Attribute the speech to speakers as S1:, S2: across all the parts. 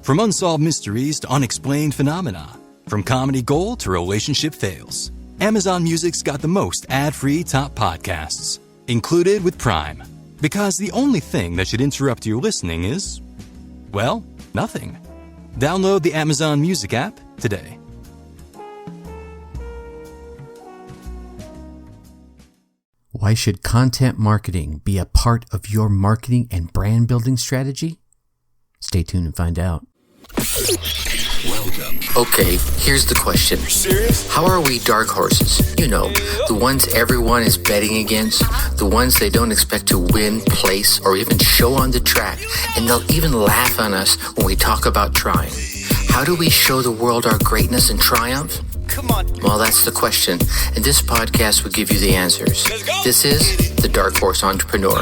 S1: From unsolved mysteries to unexplained phenomena, from comedy gold to relationship fails, Amazon Music's got the most ad-free top podcasts, included with Prime. Because the only thing that should interrupt your listening is, well, nothing. Download the Amazon Music app today.
S2: Why should content marketing be a part of your marketing and brand building strategy? Stay tuned and find out.
S3: Welcome. Okay, here's the question. Serious? How are we dark horses? You know, the ones everyone is betting against, the ones they don't expect to win, place, or even show on the track, and they'll even laugh on us when we talk about trying. How do we show the world our greatness and triumph? Come on. Well, that's the question, and this podcast will give you the answers. This is The Dark Horse Entrepreneur.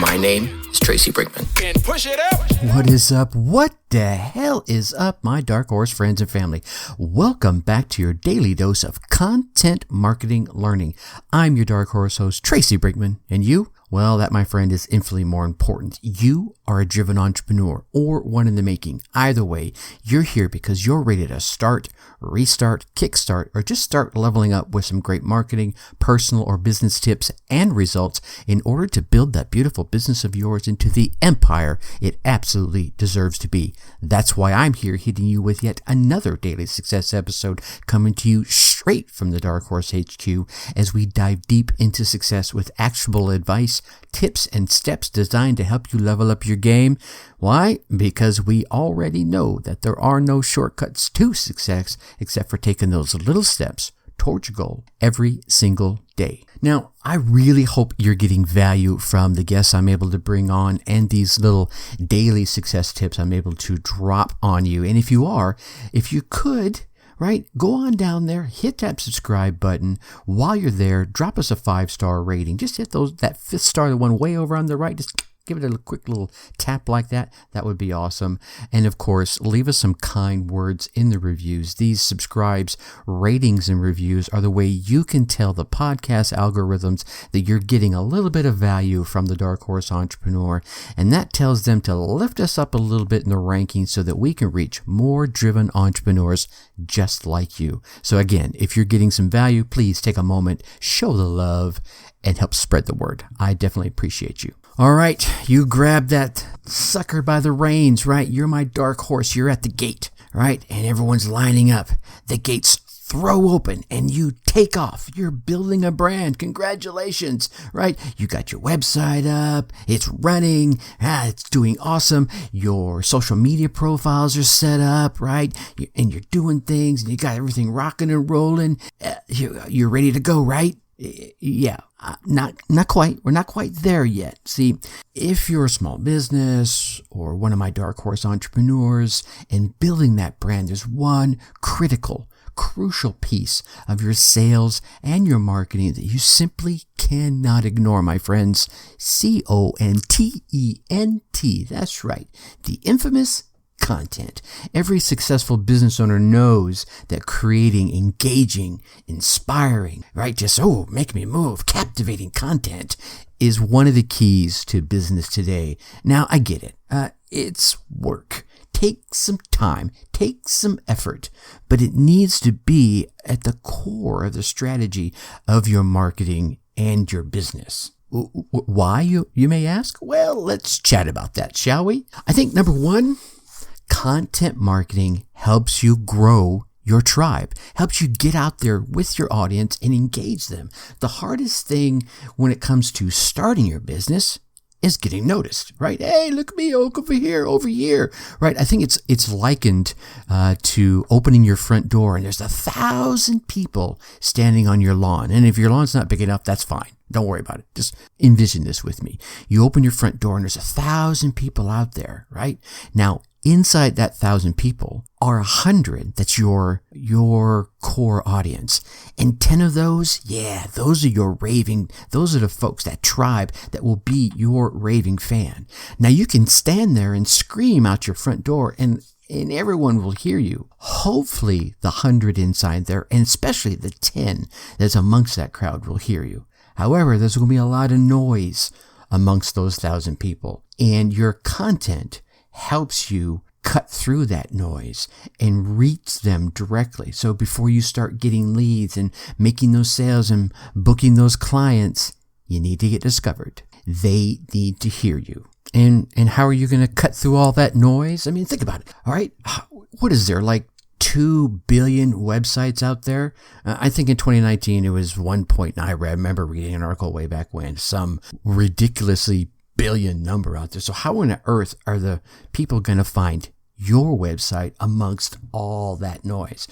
S3: My name is Tracy Brinkman.
S4: And push it out.
S2: What is up? What the hell is up, my dark horse friends and family? Welcome back to your daily dose of content marketing learning. I'm your dark horse host, Tracy Brinkman, and you? Well, that, my friend, is infinitely more important. You are a driven entrepreneur or one in the making. Either way, you're here because you're ready to start, restart, kickstart, or just start leveling up with some great marketing, personal or business tips and results in order to build that beautiful business of yours into the empire it absolutely deserves to be. That's why I'm here hitting you with yet another Daily Success episode coming to you straight from the Dark Horse HQ as we dive deep into success with actionable advice, tips, and steps designed to help you level up your game. Why? Because we already know that there are no shortcuts to success except for taking those little steps towards your goal every single day. Now, I really hope you're getting value from the guests I'm able to bring on and these little daily success tips I'm able to drop on you. And if you are, if you could, right, go on down there, hit that subscribe button. While you're there, drop us a 5-star rating. Just hit that 5th star, the one way over on the right. Just give it a quick little tap like that. That would be awesome. And of course, leave us some kind words in the reviews. These subscribes, ratings, and reviews are the way you can tell the podcast algorithms that you're getting a little bit of value from the Dark Horse Entrepreneur. And that tells them to lift us up a little bit in the rankings so that we can reach more driven entrepreneurs just like you. So again, if you're getting some value, please take a moment, show the love, and help spread the word. I definitely appreciate you. All right, you grab that sucker by the reins, right? You're my dark horse. You're at the gate, right? And everyone's lining up. The gates throw open and you take off. You're building a brand. Congratulations, right? You got your website up. It's running. It's doing awesome. Your social media profiles are set up, right? And you're doing things and you got everything rocking and rolling. You're ready to go, right? Yeah, not quite. We're not quite there yet. See, if you're a small business or one of my dark horse entrepreneurs and building that brand, there's one crucial piece of your sales and your marketing that you simply cannot ignore, my friends. CONTENT. That's right. The infamous content. Every successful business owner knows that creating engaging, inspiring, right? Just, make me move, captivating content is one of the keys to business today. Now, I get it. It's work. Take some time, take some effort, but it needs to be at the core of the strategy of your marketing and your business. Why, you may ask? Well, let's chat about that, shall we? I think number one, content marketing helps you grow your tribe, helps you get out there with your audience and engage them. The hardest thing when it comes to starting your business is getting noticed, right? Hey, look at me, over here, right? I think it's likened to opening your front door and there's 1,000 people standing on your lawn. And if your lawn's not big enough, that's fine. Don't worry about it. Just envision this with me. You open your front door and there's 1,000 people out there, right? Now, inside that 1,000 people are 100 that's your core audience. And 10 of those, those are those are the folks, that tribe that will be your raving fan. Now you can stand there and scream out your front door and everyone will hear you. Hopefully the 100 inside there, and especially the 10 that's amongst that crowd, will hear you. However, there's going to be a lot of noise amongst those 1,000 people, and your content helps you cut through that noise and reach them directly. So before you start getting leads and making those sales and booking those clients, you need to get discovered. They need to hear you. And how are you going to cut through all that noise? I mean, think about it. All right. What is there, like 2 billion websites out there? I think in 2019 it was 1.9. I remember reading an article way back when, some ridiculously billion number out there. So how on earth are the people going to find your website amongst all that noise?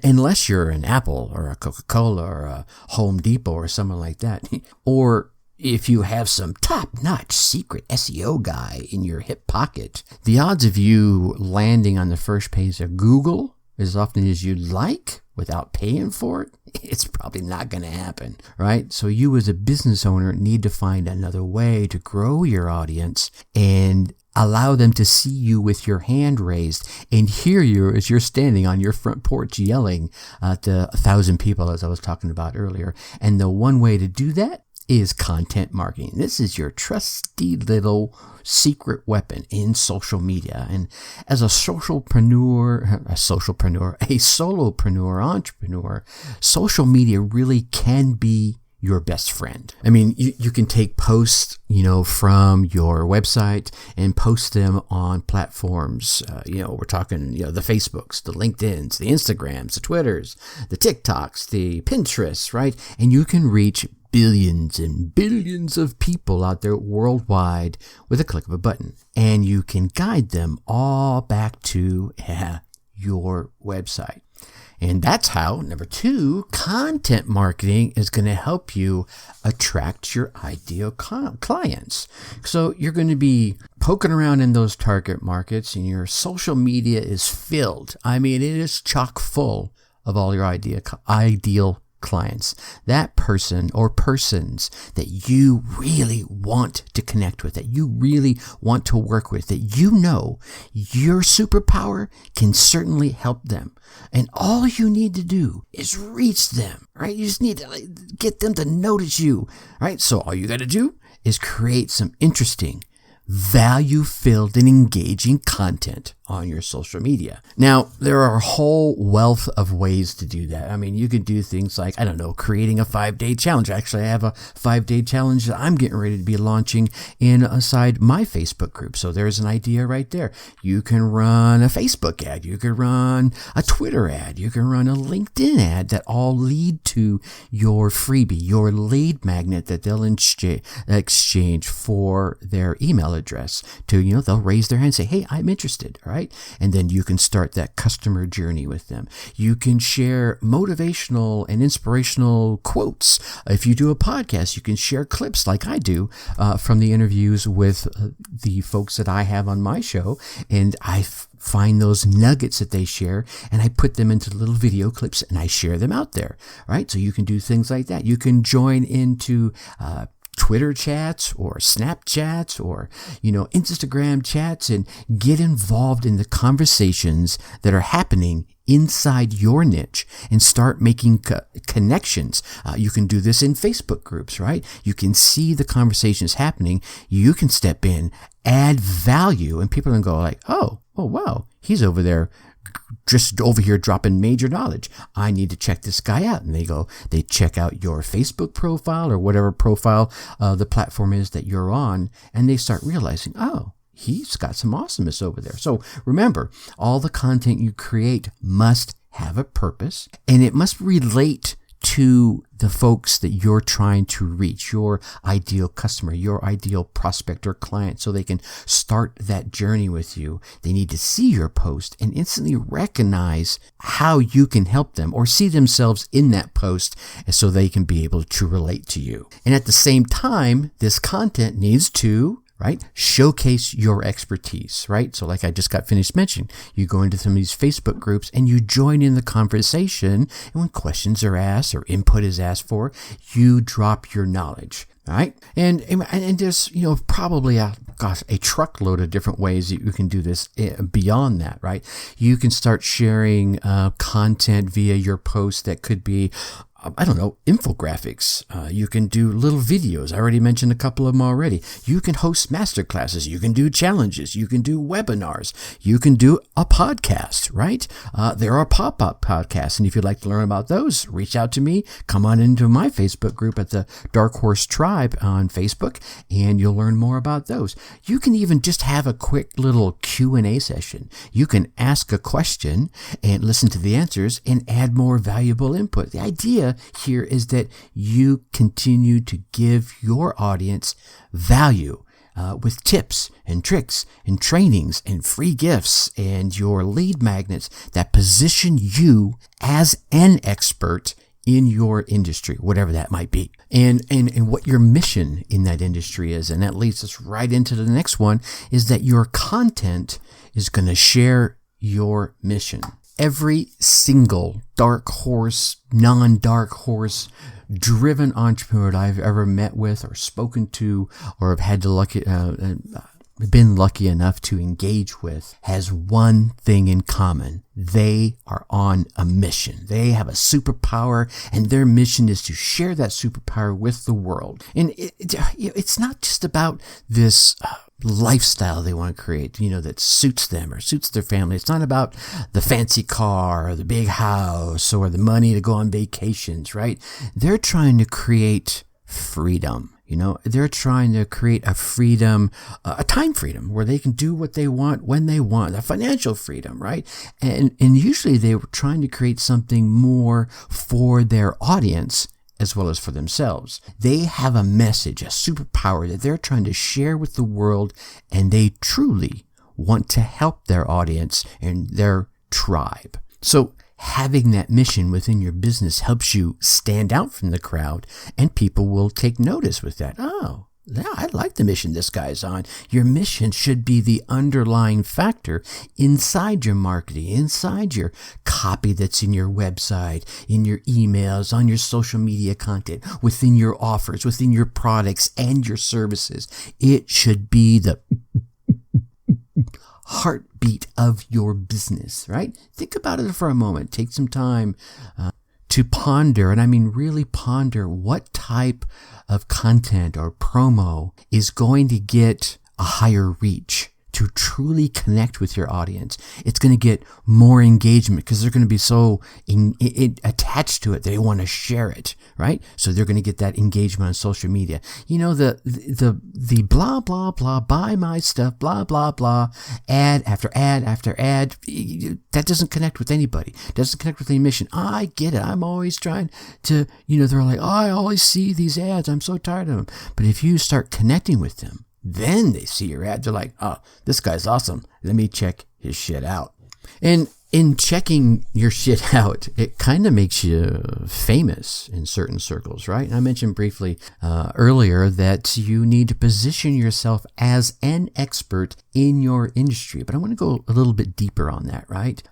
S2: Unless you're an Apple or a Coca-Cola or a Home Depot or someone like that. Or if you have some top-notch secret SEO guy in your hip pocket, the odds of you landing on the first page of Google as often as you'd like without paying for it, it's probably not going to happen, right? So you as a business owner need to find another way to grow your audience and allow them to see you with your hand raised and hear you as you're standing on your front porch yelling at the 1,000 people, as I was talking about earlier. And the one way to do that is content marketing. This is your trusty little secret weapon in social media. And as a solopreneur, entrepreneur, social media really can be your best friend. I mean, you can take posts, from your website and post them on platforms. We're talking, the Facebooks, the LinkedIns, the Instagrams, the Twitters, the TikToks, the Pinterests, right? And you can reach billions and billions of people out there worldwide with a click of a button. And you can guide them all back to your website. And that's how, number 2, content marketing is going to help you attract your ideal clients. So you're going to be poking around in those target markets, and your social media is filled. I mean, it is chock full of all your ideal clients, that person or persons that you really want to connect with, that you really want to work with, that your superpower can certainly help them. And all you need to do is reach them, right? You just need to get them to notice you, right? So all you got to do is create some interesting, value-filled and engaging content on your social media. Now, there are a whole wealth of ways to do that. I mean, you could do things like, creating a 5-day challenge. Actually, I have a 5-day challenge that I'm getting ready to be launching inside my Facebook group. So there's an idea right there. You can run a Facebook ad. You can run a Twitter ad. You can run a LinkedIn ad that all lead to your freebie, your lead magnet that they'll exchange for their email address to, they'll raise their hand and say, hey, I'm interested. All right. And then you can start that customer journey with them. You can share motivational and inspirational quotes. If you do a podcast, you can share clips like I do from the interviews with the folks that I have on my show. And I find those nuggets that they share and I put them into little video clips and I share them out there. Right. So you can do things like that. You can join into Twitter chats or Snapchats or, Instagram chats and get involved in the conversations that are happening inside your niche and start making connections. You can do this in Facebook groups, right? You can see the conversations happening. You can step in, add value, and people are going to go like, oh, wow, he's over there. Just over here dropping major knowledge. I need to check this guy out. And they check out your Facebook profile or whatever profile the platform is that you're on. And they start realizing, oh, he's got some awesomeness over there. So remember, all the content you create must have a purpose and it must relate to the folks that you're trying to reach, your ideal customer, your ideal prospect or client, so they can start that journey with you. They need to see your post and instantly recognize how you can help them or see themselves in that post so they can be able to relate to you. And at the same time, this content needs to showcase your expertise, right? So like I just got finished mentioning, you go into some of these Facebook groups and you join in the conversation. And when questions are asked or input is asked for, you drop your knowledge, right? And there's, probably a truckload of different ways that you can do this beyond that, right? You can start sharing content via your post that could be, I don't know, infographics. You can do little videos. I already mentioned a couple of them already. You can host masterclasses. You can do challenges. You can do webinars. You can do a podcast, right? There are pop-up podcasts. And if you'd like to learn about those, reach out to me. Come on into my Facebook group at the Dark Horse Tribe on Facebook, and you'll learn more about those. You can even just have a quick little Q&A session. You can ask a question and listen to the answers and add more valuable input. The idea here is that you continue to give your audience value with tips and tricks and trainings and free gifts and your lead magnets that position you as an expert in your industry, whatever that might be, and what your mission in that industry is. And that leads us right into the next one, is that your content is going to share your mission. Every single dark horse, non-dark horse driven entrepreneur that I've ever met with or spoken to or have had been lucky enough to engage with has one thing in common. They are on a mission. They have a superpower, and their mission is to share that superpower with the world. And it's not just about this lifestyle they want to create, that suits them or suits their family. It's not about the fancy car or the big house or the money to go on vacations, right? They're trying to create freedom. They're trying to create a freedom, a time freedom where they can do what they want when they want, a financial freedom, right? And usually they were trying to create something more for their audience as well as for themselves. They have a message, a superpower that they're trying to share with the world, and they truly want to help their audience and their tribe. So having that mission within your business helps you stand out from the crowd, and people will take notice with that. Oh, yeah, I like the mission this guy's on. Your mission should be the underlying factor inside your marketing, inside your copy that's in your website, in your emails, on your social media content, within your offers, within your products and your services. It should be the heartbeat of your business, right? Think about it for a moment. Take some time to ponder, and I mean really ponder, what type of content or promo is going to get a higher reach to truly connect with your audience. It's going to get more engagement because they're going to be so attached to it. They want to share it, right? So they're going to get that engagement on social media. The blah, blah, blah, buy my stuff, blah, blah, blah, ad after ad after ad. That doesn't connect with anybody. Doesn't connect with any mission. I get it. I'm always trying to, they're like, oh, I always see these ads. I'm so tired of them. But if you start connecting with them, then they see your ad. They're like, oh, this guy's awesome. Let me check his shit out. And in checking your shit out, it kind of makes you famous in certain circles, right? And I mentioned briefly earlier that you need to position yourself as an expert in your industry. But I want to go a little bit deeper on that, right?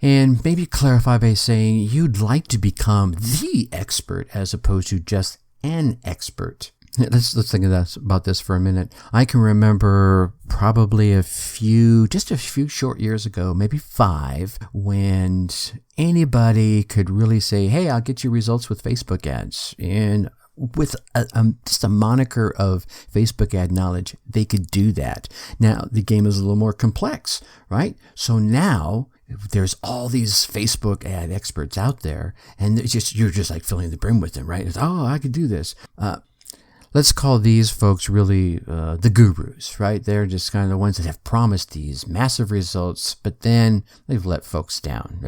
S2: And maybe clarify by saying you'd like to become the expert as opposed to just an expert. Let's think about this for a minute. I can remember probably a few short years ago, maybe 5, when anybody could really say, hey, I'll get you results with Facebook ads. And with just a moniker of Facebook ad knowledge, they could do that. Now, the game is a little more complex, right? So now there's all these Facebook ad experts out there, and you're just like filling the brim with them, right? It's, oh, I could do this. Let's call these folks really the gurus, right? They're just kind of the ones that have promised these massive results, but then they've let folks down.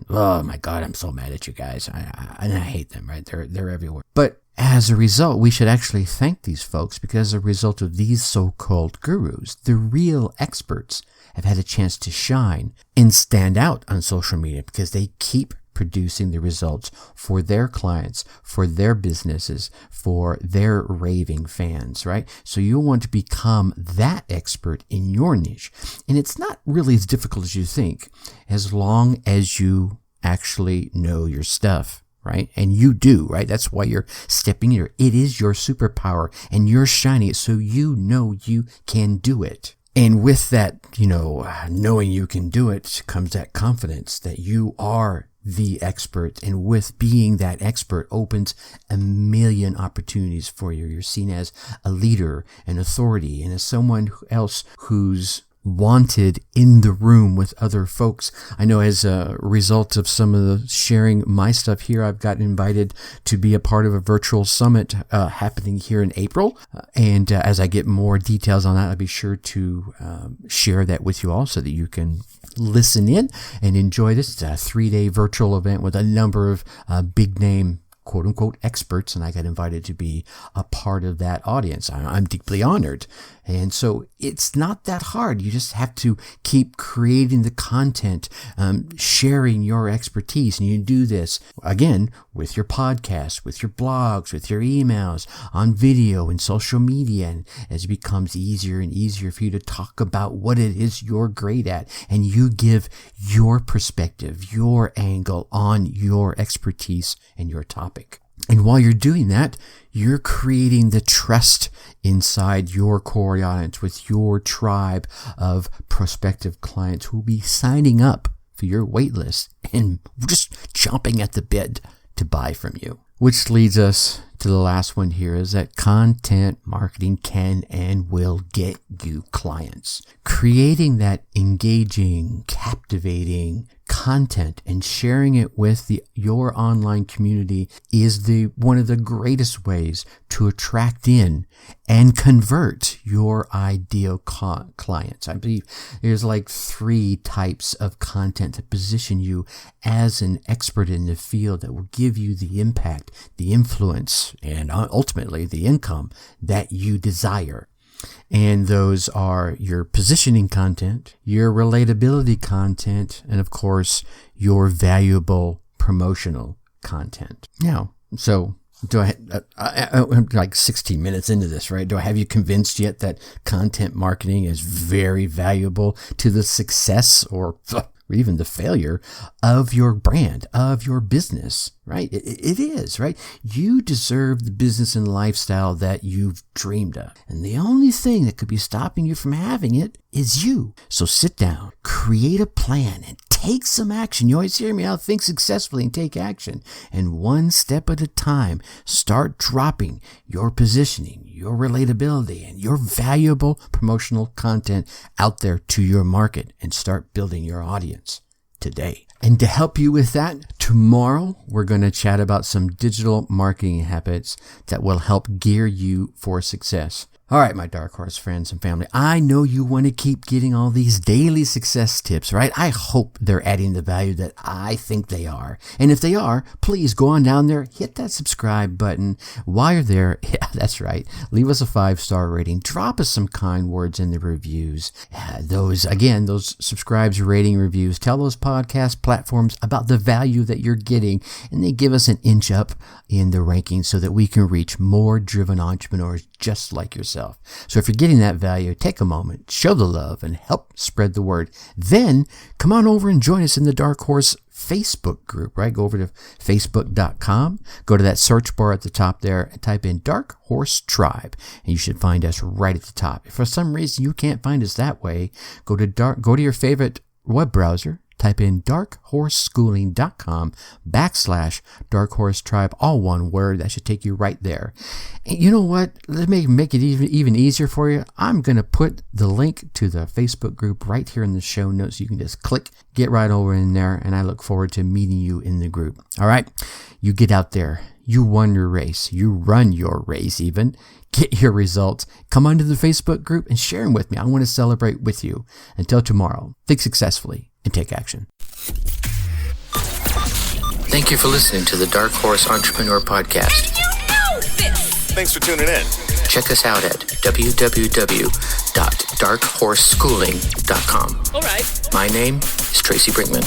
S2: Oh my God, I'm so mad at you guys. I hate them, right? They're everywhere. But as a result, we should actually thank these folks, because as a result of these so-called gurus, the real experts have had a chance to shine and stand out on social media because they keep producing the results for their clients, for their businesses, for their raving fans, right? So you want to become that expert in your niche. And it's not really as difficult as you think, as long as you actually know your stuff, right? And you do, right? That's why you're stepping in. It is your superpower, and you're shining it so you know you can do it. And with that, knowing you can do it comes that confidence that you are the expert. And with being that expert opens a million opportunities for you. You're seen as a leader, an authority, and as someone else who's wanted in the room with other folks. I know as a result of some of the sharing my stuff here, I've gotten invited to be a part of a virtual summit happening here in April. And as I get more details on that, I'll be sure to share that with you all so that you can listen in and enjoy this. It's a 3-day virtual event with a number of big name quote unquote experts, and I got invited to be a part of that audience. I'm deeply honored. And so it's not that hard. You just have to keep creating the content, sharing your expertise. And you do this, again, with your podcast, with your blogs, with your emails, on video and social media. And as it becomes easier and easier for you to talk about what it is you're great at, and you give your perspective, your angle on your expertise and your topic. And while you're doing that, you're creating the trust inside your core audience with your tribe of prospective clients who will be signing up for your wait list and just chomping at the bit to buy from you. Which leads us to the last one here, is that content marketing can and will get you clients. Creating that engaging, captivating content and sharing it with your online community is one of the greatest ways to attract in and convert your ideal clients. I believe there's like 3 types of content to position you as an expert in the field that will give you the impact, the influence, and ultimately the income that you desire. And those are your positioning content, your relatability content, and of course, your valuable promotional content. Now, so I'm like 16 minutes into this, right? Do I have you convinced yet that content marketing is very valuable to the success or even the failure of your brand, of your business, right? It is, right? You deserve the business and lifestyle that you've dreamed of. And the only thing that could be stopping you from having it is you. So sit down, create a plan, and take some action. You always hear me out, think successfully and take action. And one step at a time, start dropping your positioning, your relatability, and your valuable promotional content out there to your market and start building your audience today. And to help you with that, tomorrow we're going to chat about some digital marketing habits that will help gear you for success. All right, my Dark Horse friends and family, I know you want to keep getting all these daily success tips, right? I hope they're adding the value that I think they are. And if they are, please go on down there, hit that subscribe button. While you're there, yeah, that's right, leave us a 5-star rating. Drop us some kind words in the reviews. Those subscribes, rating, reviews, tell those podcast platforms about the value that you're getting, and they give us an inch up in the rankings so that we can reach more driven entrepreneurs just like yourself. So if you're getting that value, take a moment, show the love, and help spread the word. Then come on over and join us in the Dark Horse Facebook group, right? Go over to facebook.com, go to that search bar at the top there, and type in Dark Horse Tribe, and you should find us right at the top. If for some reason you can't find us that way, go to your favorite web browser, type in darkhorseschooling.com/Dark Horse Tribe, all one word. That should take you right there. And you know what? Let me make it even easier for you. I'm going to put the link to the Facebook group right here in the show notes. You can just click, get right over in there, and I look forward to meeting you in the group. All right? You get out there. You won your race. You run your race even. Get your results. Come onto the Facebook group and share them with me. I want to celebrate with you. Until tomorrow, think successfully and take action.
S3: Thank you for listening to the Dark Horse Entrepreneur Podcast.
S4: Did you know this?
S5: Thanks for tuning in.
S3: Check us out at www.darkhorseschooling.com.
S4: All right.
S3: My name is Tracy Brinkman.